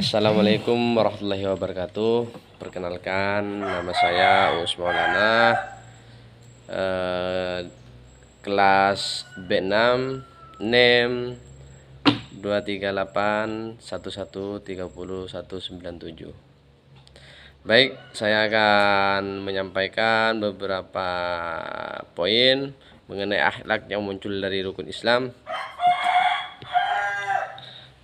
Assalamualaikum warahmatullahi wabarakatuh. Perkenalkan, nama saya Uus Maulana, kelas B6, NEM 23811300197. Baik, saya akan menyampaikan beberapa poin mengenai akhlak yang muncul dari rukun Islam.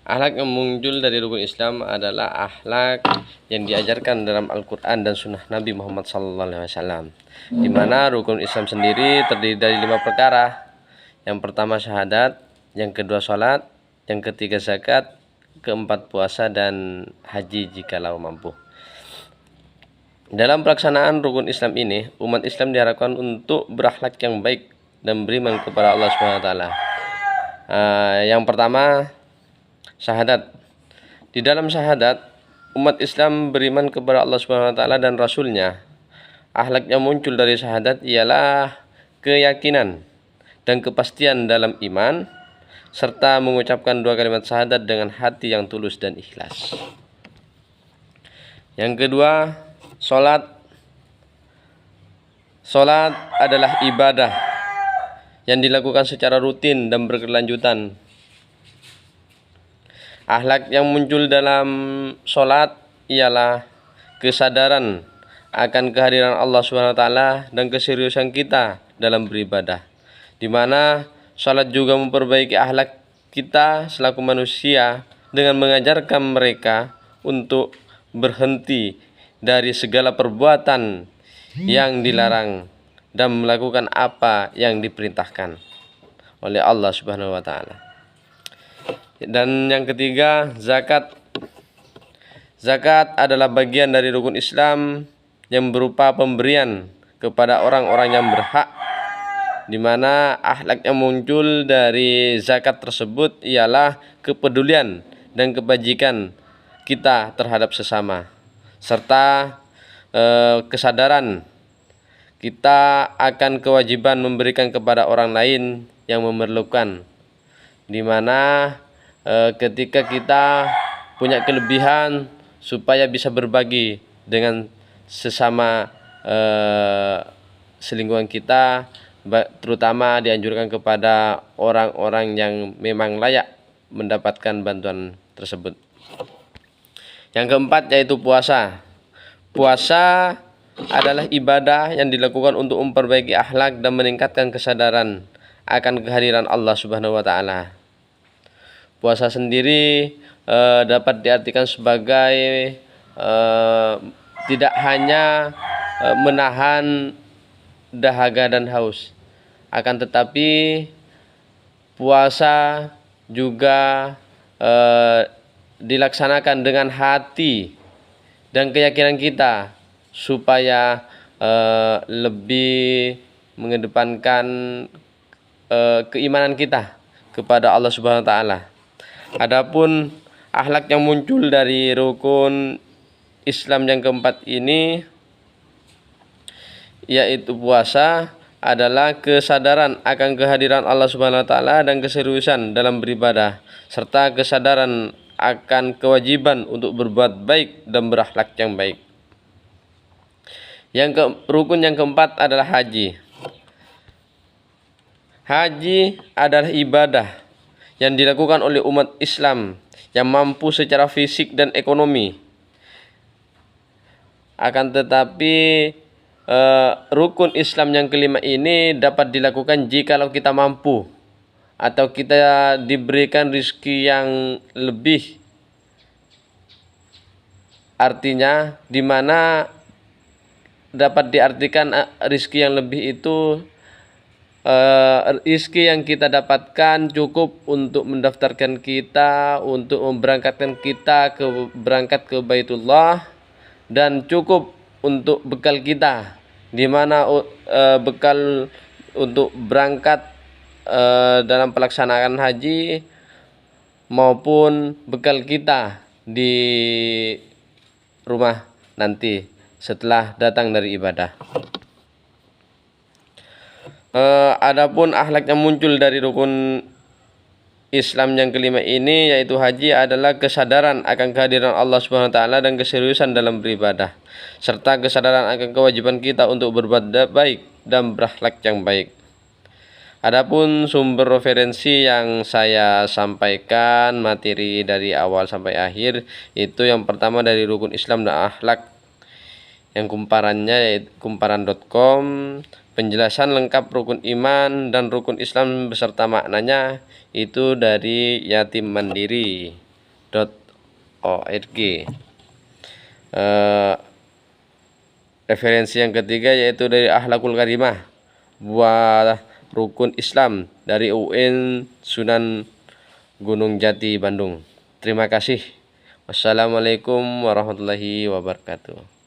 Akhlak yang muncul dari rukun Islam adalah akhlak yang diajarkan dalam Al-Quran dan Sunnah Nabi Muhammad SAW, di mana rukun Islam sendiri terdiri dari 5 perkara. Yang pertama syahadat, yang kedua sholat, yang ketiga zakat, keempat puasa, dan haji jikalau mampu. Dalam pelaksanaan rukun Islam ini, umat Islam diharapkan untuk berakhlak yang baik dan beriman kepada Allah SWT. Yang pertama, syahadat. Di dalam syahadat, umat Islam beriman kepada Allah SWT dan Rasul-Nya. Akhlak yang muncul dari syahadat ialah keyakinan dan kepastian dalam iman, serta mengucapkan 2 kalimat syahadat dengan hati yang tulus dan ikhlas. Yang kedua, sholat. Sholat adalah ibadah yang dilakukan secara rutin dan berkelanjutan. Akhlak yang muncul dalam sholat ialah kesadaran akan kehadiran Allah SWT dan keseriusan kita dalam beribadah, di mana sholat juga memperbaiki akhlak kita selaku manusia dengan mengajarkan mereka untuk berhenti dari segala perbuatan yang dilarang dan melakukan apa yang diperintahkan oleh Allah Subhanahu wa Ta'ala. Dan yang ketiga, zakat. Zakat adalah bagian dari rukun Islam yang berupa pemberian kepada orang-orang yang berhak, di mana akhlak yang muncul dari zakat tersebut ialah kepedulian dan kebajikan kita terhadap sesama, serta kesadaran kita akan kewajiban memberikan kepada orang lain yang memerlukan, di mana ketika kita punya kelebihan supaya bisa berbagi dengan sesama selingkuhan kita, terutama dianjurkan kepada orang-orang yang memang layak mendapatkan bantuan tersebut. Yang keempat yaitu puasa. Puasa adalah ibadah yang dilakukan untuk memperbaiki akhlak dan meningkatkan kesadaran akan kehadiran Allah Subhanahu wa Ta'ala. Puasa sendiri dapat diartikan sebagai tidak hanya menahan dahaga dan haus, akan tetapi puasa juga dilaksanakan dengan hati dan keyakinan kita supaya lebih mengedepankan keimanan kita kepada Allah Subhanahu wa Ta'ala. Adapun akhlak yang muncul dari rukun Islam yang keempat ini, yaitu puasa, adalah kesadaran akan kehadiran Allah Subhanahu wa Ta'ala dan keseriusan dalam beribadah, serta kesadaran akan kewajiban untuk berbuat baik dan berakhlak yang baik. Rukun yang keempat adalah haji. Haji adalah ibadah yang dilakukan oleh umat Islam yang mampu secara fisik dan ekonomi. Akan tetapi rukun Islam yang kelima ini dapat dilakukan jikalau kita mampu atau kita diberikan rezeki yang lebih. Artinya di mana dapat diartikan rezeki yang lebih itu rezeki yang kita dapatkan cukup untuk mendaftarkan kita, untuk memberangkatkan kita berangkat ke Baitullah, dan cukup untuk bekal kita, di mana bekal untuk berangkat dalam pelaksanaan haji maupun bekal kita di rumah nanti setelah datang dari ibadah. Adapun akhlak yang muncul dari rukun Islam yang kelima ini yaitu haji adalah kesadaran akan kehadiran Allah Subhanahu wa taala dan keseriusan dalam beribadah serta kesadaran akan kewajiban kita untuk berbuat baik dan berakhlak yang baik. Adapun sumber referensi yang saya sampaikan materi dari awal sampai akhir itu yang pertama dari Rukun Islam dan Akhlak yang kumparannya yaitu kumparan.com, penjelasan lengkap rukun iman dan rukun Islam beserta maknanya itu dari yatimmandiri.org. Referensi yang ketiga yaitu dari Akhlakul Karimah buah rukun Islam dari UIN Sunan Gunung Jati Bandung. Terima kasih. Wassalamualaikum warahmatullahi wabarakatuh.